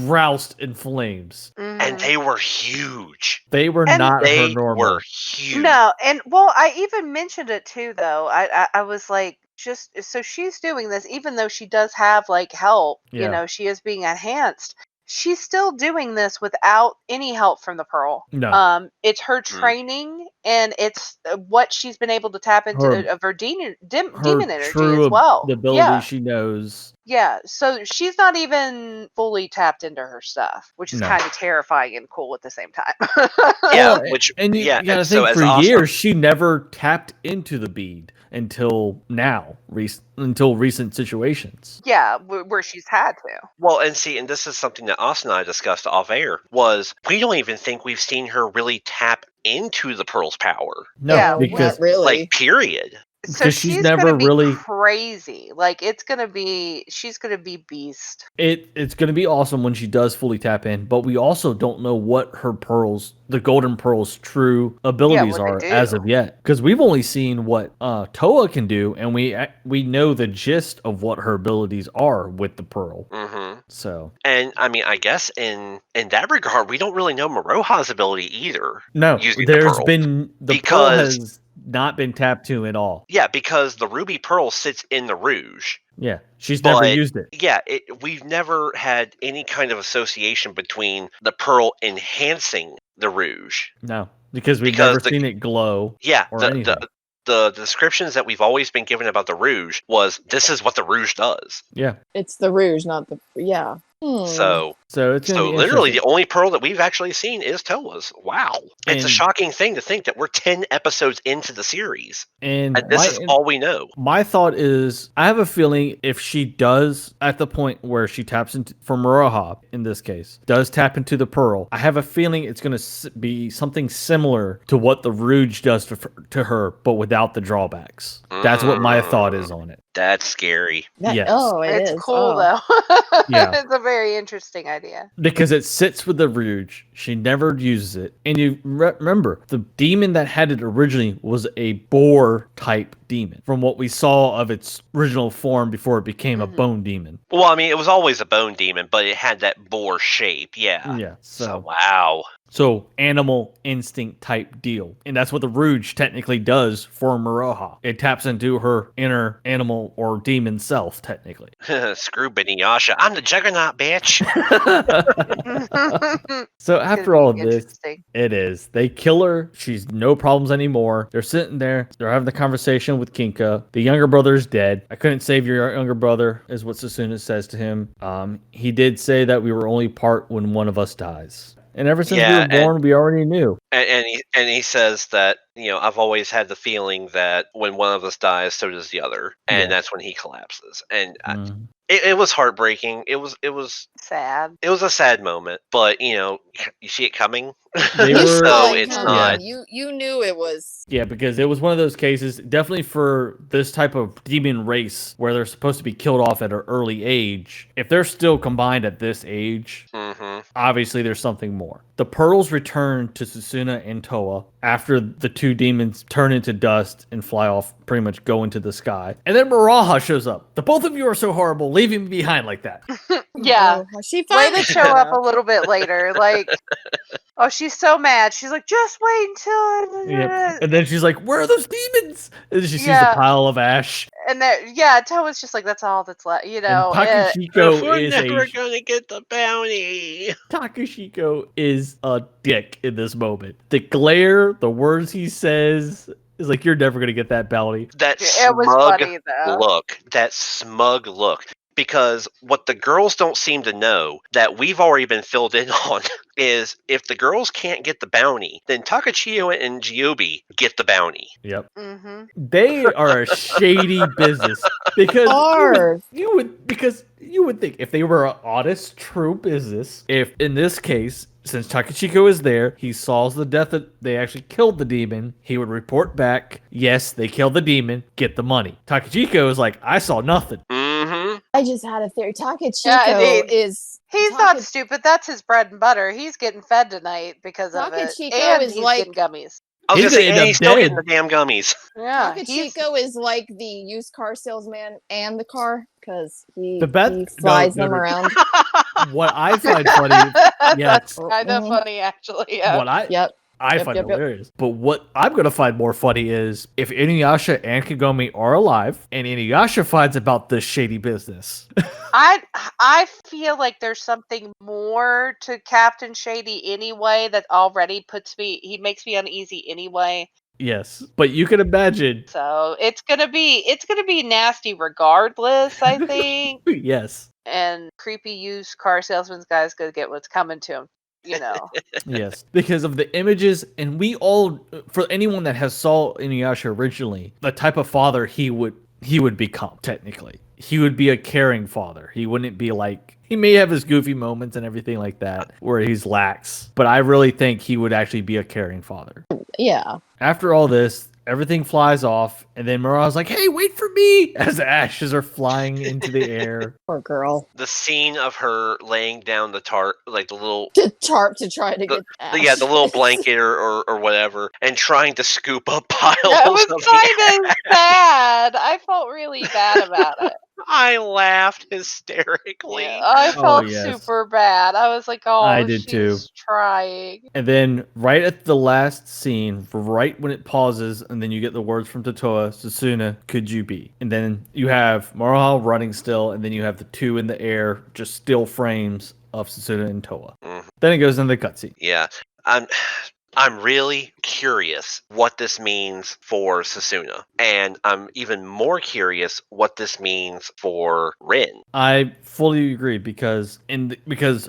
[SPEAKER 1] doused in flames.
[SPEAKER 2] And they were huge.
[SPEAKER 1] They were
[SPEAKER 3] And
[SPEAKER 1] not
[SPEAKER 2] They
[SPEAKER 1] her normal.
[SPEAKER 2] were huge.
[SPEAKER 3] No, and well, I even mentioned it too, though. I was like, just so she's doing this, even though she does have like help,
[SPEAKER 1] Yeah.
[SPEAKER 3] she is being enhanced. She's still doing this without any help from the Pearl.
[SPEAKER 1] No.
[SPEAKER 3] It's her training and it's what she's been able to tap into of her demon energy
[SPEAKER 1] true
[SPEAKER 3] as well.
[SPEAKER 1] The ability she knows.
[SPEAKER 3] Yeah, so she's not even fully tapped into her stuff, which is kind of terrifying and cool at the same time.
[SPEAKER 2] Yeah,
[SPEAKER 1] and you gotta think for years she never tapped into the bead until now, until recent situations.
[SPEAKER 3] Yeah, where she's had to.
[SPEAKER 2] Well, and this is something that Austin and I discussed off air, was we don't even think we've seen her really tap into the Pearl's power.
[SPEAKER 1] No, because
[SPEAKER 4] not really.
[SPEAKER 2] Like, period.
[SPEAKER 3] So she's
[SPEAKER 1] never
[SPEAKER 3] gonna be
[SPEAKER 1] really
[SPEAKER 3] crazy. Like she's gonna be beast.
[SPEAKER 1] It's gonna be awesome when she does fully tap in, but we also don't know what her pearls, the golden pearls, true abilities are as of yet. Because we've only seen what Toa can do, and we know the gist of what her abilities are with the pearl.
[SPEAKER 2] Mm-hmm.
[SPEAKER 1] So,
[SPEAKER 2] and I mean, I guess in that regard, we don't really know Maroha's ability either.
[SPEAKER 1] No,
[SPEAKER 2] pearl
[SPEAKER 1] pearl has not been tapped to at all.
[SPEAKER 2] Yeah, because the ruby pearl sits in the Rouge.
[SPEAKER 1] Yeah, she's never used it.
[SPEAKER 2] Yeah, we've never had any kind of association between the pearl enhancing the Rouge.
[SPEAKER 1] No, because we've never seen it glow.
[SPEAKER 2] Yeah,
[SPEAKER 1] or anything.
[SPEAKER 2] The descriptions that we've always been given about the Rouge was, this is what the Rouge does.
[SPEAKER 1] Yeah.
[SPEAKER 4] It's the Rouge, not the... Yeah.
[SPEAKER 2] So
[SPEAKER 1] it's
[SPEAKER 2] literally the only pearl that we've actually seen is Toa's. Wow. It's a shocking thing to think that we're 10 episodes into the series. And this is all we know.
[SPEAKER 1] My thought is, I have a feeling if she does, at the point where she taps into, for Maroha in this case, does tap into the pearl, I have a feeling it's going to be something similar to what the Rouge does to her, but without the drawbacks. That's what my thought is on it.
[SPEAKER 2] That's scary.
[SPEAKER 1] Yes.
[SPEAKER 4] Oh,
[SPEAKER 3] it's
[SPEAKER 4] is.
[SPEAKER 3] cool though.
[SPEAKER 1] Yeah.
[SPEAKER 3] It's a very interesting idea.
[SPEAKER 1] Because it sits with the Rouge. She never uses it. And you remember, the demon that had it originally was a boar type demon, from what we saw of its original form before it became a bone demon.
[SPEAKER 2] Well, I mean, it was always a bone demon, but it had that boar shape. Yeah.
[SPEAKER 1] Yeah.
[SPEAKER 2] So wow.
[SPEAKER 1] So, animal instinct type deal. And that's what the Rouge technically does for Maroha. It taps into her inner animal or demon self, technically.
[SPEAKER 2] Screw Beniyasha. I'm the Juggernaut, bitch.
[SPEAKER 1] So after all of this, it is. They kill her. She's no problems anymore. They're sitting there. They're having the conversation with Kinka. The younger brother is dead. I couldn't save your younger brother, is what Sasuna says to him. He did say that we were only part when one of us dies. And ever since we were born, we already knew.
[SPEAKER 2] And he says that, I've always had the feeling that when one of us dies, so does the other. And that's when he collapses. And it was heartbreaking. It was
[SPEAKER 3] sad.
[SPEAKER 2] It was a sad moment. But, you see it coming.
[SPEAKER 1] They were,
[SPEAKER 2] so it's not.
[SPEAKER 4] You knew it was.
[SPEAKER 1] Yeah, because it was one of those cases, definitely for this type of demon race where they're supposed to be killed off at an early age. If they're still combined at this age, obviously there's something more. The pearls return to Susuna and Toa after the two demons turn into dust and fly off, pretty much go into the sky. And then Maraha shows up. The both of you are so horrible, leaving me behind like that.
[SPEAKER 3] Yeah.
[SPEAKER 4] Oh, she
[SPEAKER 3] Way
[SPEAKER 4] finally
[SPEAKER 3] to show up a little bit later. Like, oh, she's so mad. She's like, just wait until.
[SPEAKER 1] Yep. And then she's like, where are those demons? And she sees the
[SPEAKER 3] Yeah.
[SPEAKER 1] pile of ash.
[SPEAKER 3] And that, Toa's just like, that's all that's left,
[SPEAKER 1] And Takashiko
[SPEAKER 2] We're
[SPEAKER 1] is
[SPEAKER 2] never gonna get the bounty.
[SPEAKER 1] Takashiko is a dick in this moment. The glare, the words he says is like, you're never gonna get that bounty.
[SPEAKER 2] That
[SPEAKER 3] It was
[SPEAKER 2] smug
[SPEAKER 3] funny, though.
[SPEAKER 2] look. That smug look. Because what the girls don't seem to know that we've already been filled in on is if the girls can't get the bounty, then Takachiyo and Jiobi get the bounty.
[SPEAKER 1] Yep.
[SPEAKER 3] Mm-hmm.
[SPEAKER 1] They are a shady business because you would think if they were an honest, true business, if in this case, since Takachiko is there, he solves the death that they actually killed the demon, he would report back, yes, they killed the demon, get the money. Takachiko is like, I saw nothing.
[SPEAKER 2] Mm-hmm.
[SPEAKER 4] I just had a theory. Takachiko is...
[SPEAKER 3] He's not stupid. That's his bread and butter. He's getting fed tonight because of it.
[SPEAKER 4] Takachiko
[SPEAKER 3] And
[SPEAKER 4] is
[SPEAKER 3] he's
[SPEAKER 4] like...
[SPEAKER 3] getting gummies.
[SPEAKER 2] I was
[SPEAKER 1] He's
[SPEAKER 2] gonna say,
[SPEAKER 1] gonna end
[SPEAKER 2] and
[SPEAKER 1] up
[SPEAKER 2] he's still
[SPEAKER 1] dead.
[SPEAKER 2] getting the damn gummies.
[SPEAKER 3] Yeah.
[SPEAKER 4] Takachiko is like the used car salesman and the car because he
[SPEAKER 1] The
[SPEAKER 4] flies them around.
[SPEAKER 1] What I find funny,
[SPEAKER 3] That's
[SPEAKER 1] yes,
[SPEAKER 3] kind of funny, actually. Yeah.
[SPEAKER 1] what I
[SPEAKER 4] Yep.
[SPEAKER 1] I
[SPEAKER 4] Yep,
[SPEAKER 1] find
[SPEAKER 4] yep, yep.
[SPEAKER 1] hilarious. But what I'm gonna find more funny is if Inuyasha and Kagome are alive, and Inuyasha finds about this shady business.
[SPEAKER 3] I feel like there's something more to Captain Shady anyway that already he makes me uneasy anyway.
[SPEAKER 1] Yes, but you can imagine.
[SPEAKER 3] So it's gonna be nasty regardless, I think.
[SPEAKER 1] Yes,
[SPEAKER 3] And creepy used car salesman's guy's gonna get what's coming to him. You know.
[SPEAKER 1] yes, because of the images, and we all, for anyone that has saw Inuyasha originally, the type of father he would become. Technically, he would be a caring father. He wouldn't be like, he may have his goofy moments and everything like that where he's lax, but I really think he would actually be a caring father.
[SPEAKER 4] Yeah.
[SPEAKER 1] After all this, everything flies off, and then Mura's like, hey, wait for me, as the ashes are flying into the air.
[SPEAKER 4] Poor girl.
[SPEAKER 2] The scene of her laying down the tarp, like the little
[SPEAKER 4] To tarp to try to get
[SPEAKER 2] the little blanket or whatever, and trying to scoop up piles
[SPEAKER 3] That was
[SPEAKER 2] of the
[SPEAKER 3] kind of sad. I felt really bad about it.
[SPEAKER 2] I laughed hysterically.
[SPEAKER 3] Yeah, I felt
[SPEAKER 1] yes.
[SPEAKER 3] super bad. I was like, oh,
[SPEAKER 1] I did
[SPEAKER 3] she's
[SPEAKER 1] too.
[SPEAKER 3] trying.
[SPEAKER 1] And then right at the last scene, right when it pauses, and then you get the words from Totoa, Susuna, could you be? And then you have Maruha running still, and then you have the two in the air, just still frames of Susuna and Toa.
[SPEAKER 2] Mhm.
[SPEAKER 1] Then it goes into the cutscene.
[SPEAKER 2] Yeah. I'm really curious what this means for Susuna. And I'm even more curious what this means for Rin.
[SPEAKER 1] I fully agree because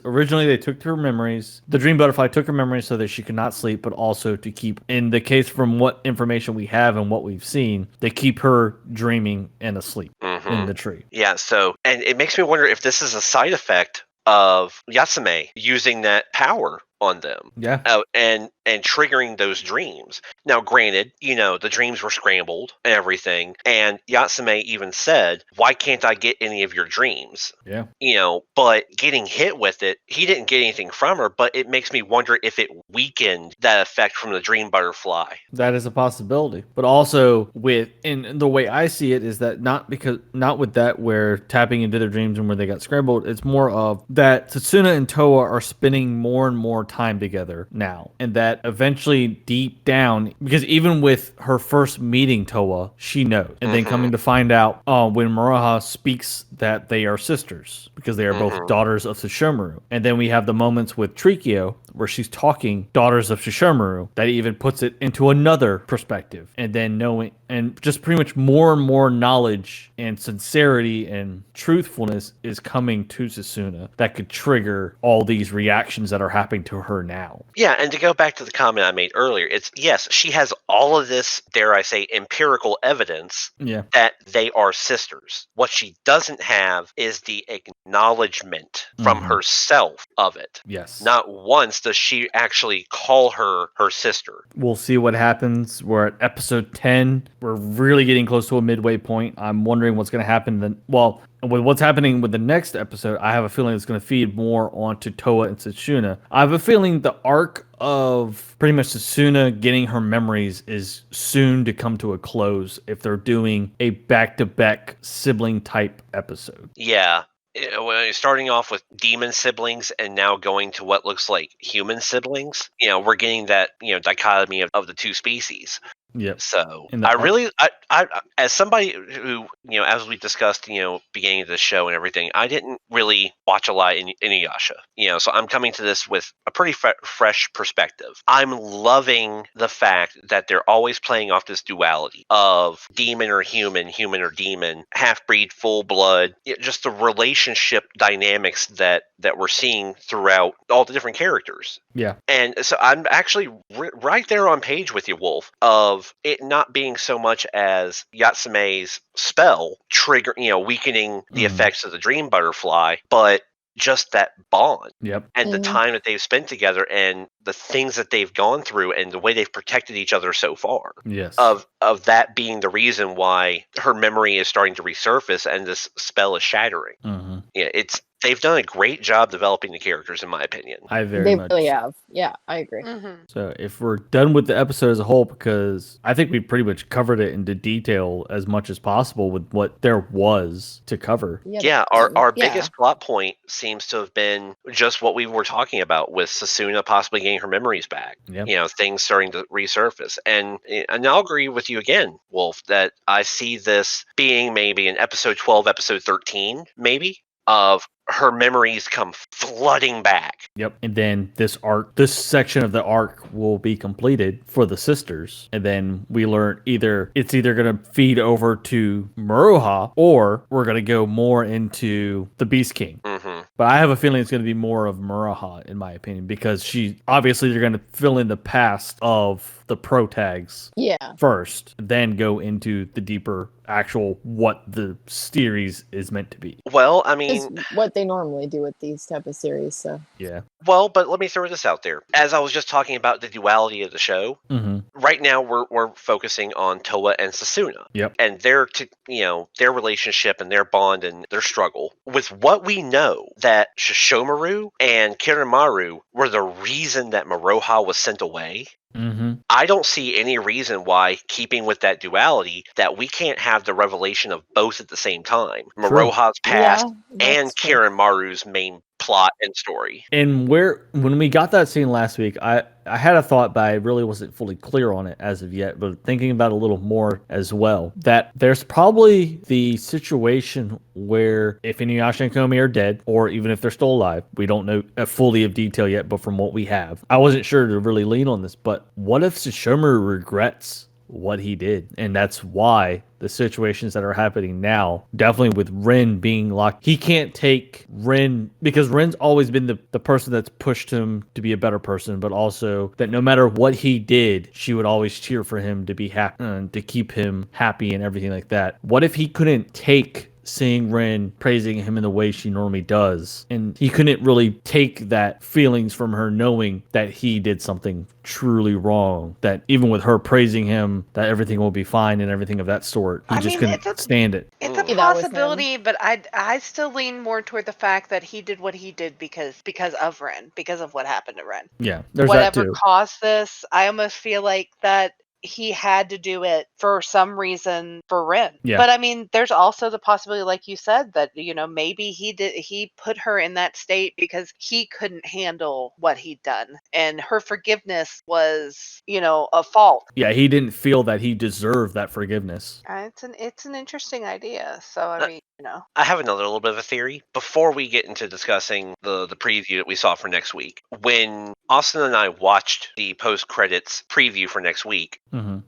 [SPEAKER 1] originally they took her memories. The Dream Butterfly took her memories so that she could not sleep, but also to keep, in the case from what information we have and what we've seen, they keep her dreaming and asleep in the tree.
[SPEAKER 2] Yeah, so, and it makes me wonder if this is a side effect of Yashahime using that power on them.
[SPEAKER 1] Yeah.
[SPEAKER 2] And triggering those dreams. Now, granted, the dreams were scrambled and everything, and Yashahime even said, why can't I get any of your dreams?
[SPEAKER 1] Yeah.
[SPEAKER 2] But getting hit with it, he didn't get anything from her, but it makes me wonder if it weakened that effect from the dream butterfly.
[SPEAKER 1] That is a possibility. But also in the way I see it is that not with that where tapping into their dreams and where they got scrambled, it's more of that Susuna and Toa are spending more and more time together now. And that eventually deep down, because even with her first meeting Toa, she knows. And then coming to find out when Muraha speaks that they are sisters because they are both daughters of Sesshomaru. And then we have the moments with Trikio where she's talking daughters of Sesshomaru that even puts it into another perspective. And then knowing, and just pretty much more and more knowledge and sincerity and truthfulness is coming to Susuna that could trigger all these reactions that are happening to her now.
[SPEAKER 2] Yeah, and to go back to the comment I made earlier, it's yes, she has all of this, dare I say, empirical evidence that they are sisters. What she doesn't have is the acknowledgement from herself of it.
[SPEAKER 1] Yes.
[SPEAKER 2] Not once does she actually call her sister.
[SPEAKER 1] We'll see what happens. We're at episode 10. We're really getting close to a midway point. I'm wondering what's going to happen then. Well, And with what's happening with the next episode, I have a feeling it's going to feed more onto Toa and Setsuna. I have a feeling the arc of pretty much Setsuna getting her memories is soon to come to a close if they're doing a back-to-back sibling type episode.
[SPEAKER 2] Yeah. Starting off with demon siblings and now going to what looks like human siblings, we're getting that, dichotomy of the two species.
[SPEAKER 1] Yep.
[SPEAKER 2] So
[SPEAKER 1] And the
[SPEAKER 2] I
[SPEAKER 1] arc-
[SPEAKER 2] really, I as somebody who, as we discussed, beginning of the show and everything, I didn't really watch a lot in Inuyasha, so I'm coming to this with a pretty fresh perspective. I'm loving the fact that they're always playing off this duality of demon or human, human or demon, half breed, full blood, just the relationship dynamics that we're seeing throughout all the different characters.
[SPEAKER 1] Yeah.
[SPEAKER 2] And so I'm actually right there on page with you, Wolf, of it not being so much as Yatsume's spell weakening the effects of the dream butterfly, but just that bond.
[SPEAKER 1] Yep.
[SPEAKER 2] And the time that they've spent together and the things that they've gone through and the way they've protected each other so far.
[SPEAKER 1] Yes.
[SPEAKER 2] Of that being the reason why her memory is starting to resurface and this spell is shattering.
[SPEAKER 1] Mm-hmm.
[SPEAKER 2] Yeah, they've done a great job developing the characters, in my opinion.
[SPEAKER 4] They really have. Yeah, I agree.
[SPEAKER 3] Mm-hmm.
[SPEAKER 1] So if we're done with the episode as a whole, because I think we pretty much covered it into detail as much as possible with what there was to cover.
[SPEAKER 2] Yeah, our biggest plot point seems to have been just what we were talking about with Sasuna possibly getting her memories back.
[SPEAKER 1] Yep.
[SPEAKER 2] Things starting to resurface. And I'll agree with you again, Wolf, that I see this being maybe in episode 12, episode 13, maybe, of her memories come flooding back.
[SPEAKER 1] Yep. And then this section of the arc will be completed for the sisters. And then we learn it's either going to feed over to Maruha or we're going to go more into the Beast King.
[SPEAKER 2] Mm-hmm.
[SPEAKER 1] But I have a feeling it's going to be more of Maruha, in my opinion, because they're going to fill in the past of the pro tags first, then go into the deeper actual what the series is meant to be.
[SPEAKER 2] Well, I mean,
[SPEAKER 4] it's what they normally do with these type of series. So
[SPEAKER 1] yeah.
[SPEAKER 2] Well, but let me throw this out there. As I was just talking about the duality of the show, right now we're focusing on Toa and Sasuna.
[SPEAKER 1] Yep.
[SPEAKER 2] And their relationship and their bond and their struggle. With what we know that Shishomaru and Kiramaru were the reason that Maruha was sent away. I don't see any reason why, keeping with that duality, that we can't have the revelation of both at the same time. Maruha's past and Kiramaru's main plot and story.
[SPEAKER 1] And when we got that scene last week, I had a thought, but I really wasn't fully clear on it as of yet, but thinking about it a little more as well, that there's probably the situation where if Inuyasha and Komi are dead, or even if they're still alive, we don't know fully of detail yet, but from what we have, I wasn't sure to really lean on this, but what if Sesshomaru regrets what he did? And that's why the situations that are happening now, definitely with Rin being locked, he can't take Rin, because Rin's always been the person that's pushed him to be a better person, but also that no matter what he did, she would always cheer for him to be happy, to keep him happy and everything like that. What if he couldn't take seeing Rin praising him in the way she normally does, and he couldn't really take that feelings from her knowing that he did something truly wrong, that even with her praising him that everything will be fine and everything of that sort, he just couldn't stand it.
[SPEAKER 3] It's a possibility, but I still lean more toward the fact that he did what he did because of Ren, because of what happened to Ren.
[SPEAKER 1] Yeah, there's
[SPEAKER 3] whatever
[SPEAKER 1] that too.
[SPEAKER 3] caused this, I almost feel like that he had to do it for some reason for Rin.
[SPEAKER 1] Yeah.
[SPEAKER 3] But I mean, there's also the possibility, like you said, that maybe he put her in that state because he couldn't handle what he'd done, and her forgiveness was a fault.
[SPEAKER 1] Yeah, he didn't feel that he deserved that forgiveness.
[SPEAKER 3] It's an interesting idea. So I mean,
[SPEAKER 2] I have another little bit of a theory before we get into discussing the preview that we saw for next week. When Austin and I watched the post-credits preview for next week,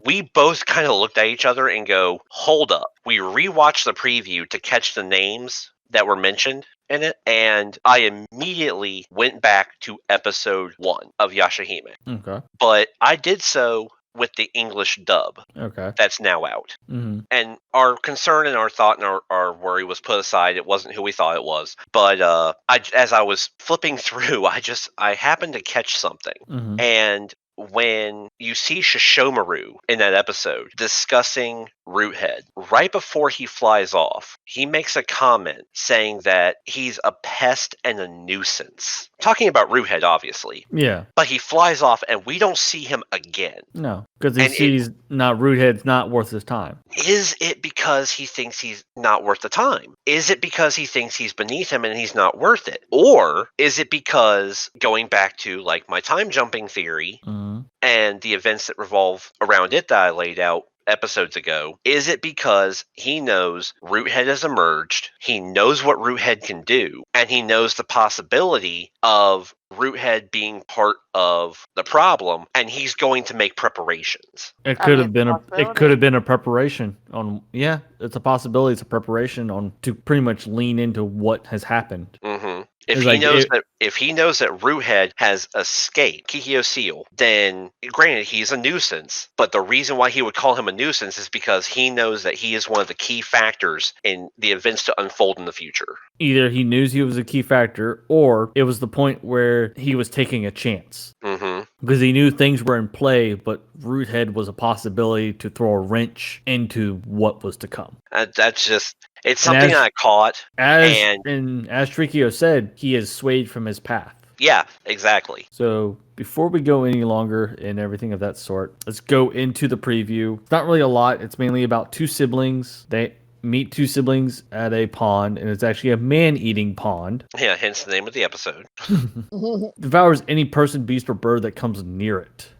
[SPEAKER 2] we both kind of looked at each other and go, hold up. We rewatched the preview to catch the names that were mentioned in it, and I immediately went back to episode 1 of Yashahime.
[SPEAKER 1] Okay.
[SPEAKER 2] But I did so with the English dub.
[SPEAKER 1] Okay.
[SPEAKER 2] That's now out. And our concern and our thought and our worry was put aside. It wasn't who we thought it was. But as I was flipping through, I happened to catch something. And when you see Shishomaru in that episode discussing Roothead. Right before he flies off, he makes a comment saying that he's a pest and a nuisance. Talking about Roothead, obviously.
[SPEAKER 1] Yeah.
[SPEAKER 2] But he flies off and we don't see him again.
[SPEAKER 1] No, because he sees Roothead's not worth his time.
[SPEAKER 2] Is it because he thinks he's not worth the time? Is it because he thinks he's beneath him and he's not worth it? Or is it because, going back to like my time jumping theory and the events that revolve around it that I laid out episodes ago, is it because he knows Roothead has emerged, he knows what Roothead can do, and he knows the possibility of Roothead being part of the problem, and he's going to make preparations?
[SPEAKER 1] It could have been a preparation on. Yeah, it's a possibility. It's a preparation on to pretty much lean into what has happened.
[SPEAKER 2] Mm-hmm. If he knows that Roothead has escaped Kikyo Seal, then granted he's a nuisance. But the reason why he would call him a nuisance is because he knows that he is one of the key factors in the events to unfold in the future.
[SPEAKER 1] Either he knew he was a key factor, or it was the point where he was taking a chance.
[SPEAKER 2] Mm-hmm.
[SPEAKER 1] Because he knew things were in play, but Roothead was a possibility to throw a wrench into what was to come.
[SPEAKER 2] That's just... It's something I caught.
[SPEAKER 1] As Trikio said, he is swayed from his path.
[SPEAKER 2] Yeah, exactly.
[SPEAKER 1] So before we go any longer and everything of that sort, let's go into the preview. It's not really a lot. It's mainly about two siblings. They meet two siblings at a pond, and it's actually a man-eating pond.
[SPEAKER 2] Yeah, hence the name of the episode.
[SPEAKER 1] Devours any person, beast, or bird that comes near it.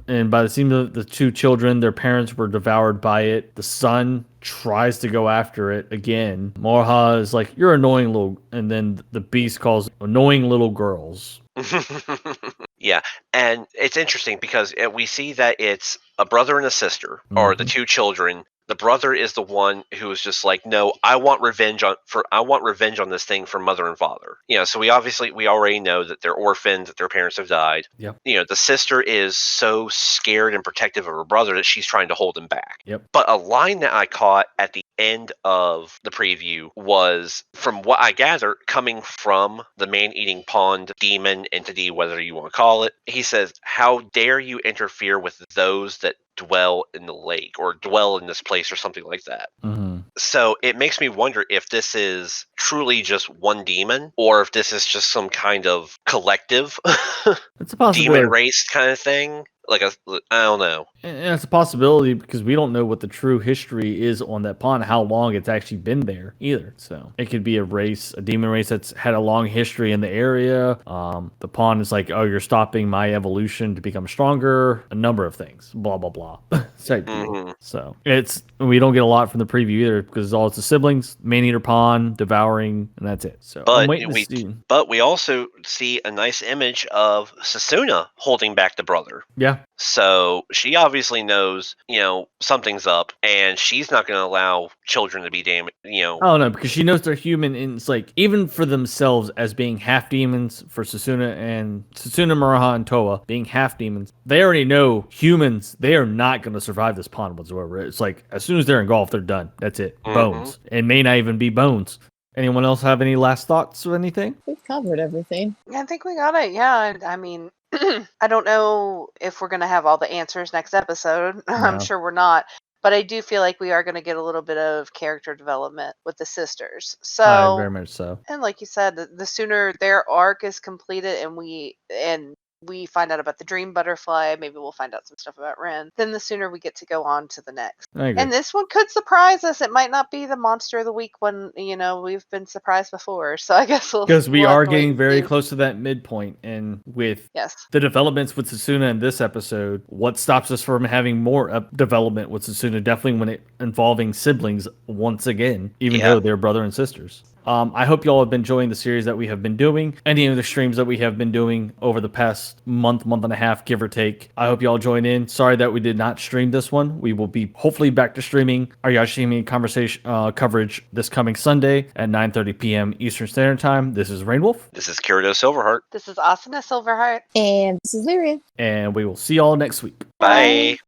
[SPEAKER 1] And by the seam of the two children, their parents were devoured by it. The son tries to go after it again. Morha is like, "You're annoying little," and then the beast calls annoying little girls.
[SPEAKER 2] Yeah, and it's interesting because we see that it's a brother and a sister, or the two children. The brother is the one who is just like, no, I want revenge on this thing from mother and father. So we already know that they're orphaned, that their parents have died.
[SPEAKER 1] Yep.
[SPEAKER 2] The sister is so scared and protective of her brother that she's trying to hold him back.
[SPEAKER 1] Yep.
[SPEAKER 2] But a line that I caught at the end of the preview was, from what I gather, coming from the man-eating pond demon entity, whatever you want to call it. He says, "How dare you interfere with those that dwell in the lake," or dwell in this place, or something like that.
[SPEAKER 1] Mm-hmm.
[SPEAKER 2] So it makes me wonder if this is truly just one demon, or if this is just some kind of collective
[SPEAKER 1] it's a possibility.
[SPEAKER 2] Demon race kind of thing. I don't know.
[SPEAKER 1] And it's a possibility because we don't know what the true history is on that pond, how long it's actually been there either. So it could be a demon race that's had a long history in the area. The pond is like, "Oh, you're stopping my evolution to become stronger." A number of things, blah, blah, blah. So we don't get a lot from the preview either because it's the siblings, man-eater pond, devouring, and that's it. So
[SPEAKER 2] but
[SPEAKER 1] I'm waiting to see.
[SPEAKER 2] But we also see a nice image of Sasuna holding back the brother.
[SPEAKER 1] Yeah.
[SPEAKER 2] So she obviously knows, something's up, and she's not going to allow children to be damaged,
[SPEAKER 1] Oh, no, because she knows they're human, and it's like, even for themselves as being half demons, for Sasuna, Muraha, and Toa being half demons, they already know humans, they are not going to survive this pond whatsoever. It's like, as soon as they're engulfed, they're done. That's it.
[SPEAKER 2] Mm-hmm.
[SPEAKER 1] Bones. It may not even be bones. Anyone else have any last thoughts or anything?
[SPEAKER 4] We've covered everything.
[SPEAKER 3] I think we got it. Yeah, I mean, I don't know if we're going to have all the answers next episode. No. I'm sure we're not. But I do feel like we are going to get a little bit of character development with the sisters. So
[SPEAKER 1] very much so.
[SPEAKER 3] And like you said, the sooner their arc is completed and we find out about the dream butterfly, maybe we'll find out some stuff about Ren, then the sooner we get to go on to the next.
[SPEAKER 1] I agree.
[SPEAKER 3] And this one could surprise us. It might not be the monster of the week when, we've been surprised before. So I guess
[SPEAKER 1] because we are getting very close to that midpoint, and with the developments with Sasuna in this episode, what stops us from having more development with Sasuna, definitely when it involving siblings once again, even though they're brother and sisters. I hope you all have been enjoying the series that we have been doing, any of the streams that we have been doing over the past month and a half, give or take. I hope you all join in. Sorry that we did not stream this one. We will be hopefully back to streaming our Yashahime conversation coverage this coming Sunday at 9:30 p.m. Eastern Standard Time. This is Rainwolf.
[SPEAKER 2] This is Kirito Silverheart.
[SPEAKER 3] This is Asuna Silverheart.
[SPEAKER 4] And this is Lyria.
[SPEAKER 1] And we will see you all next week.
[SPEAKER 2] Bye.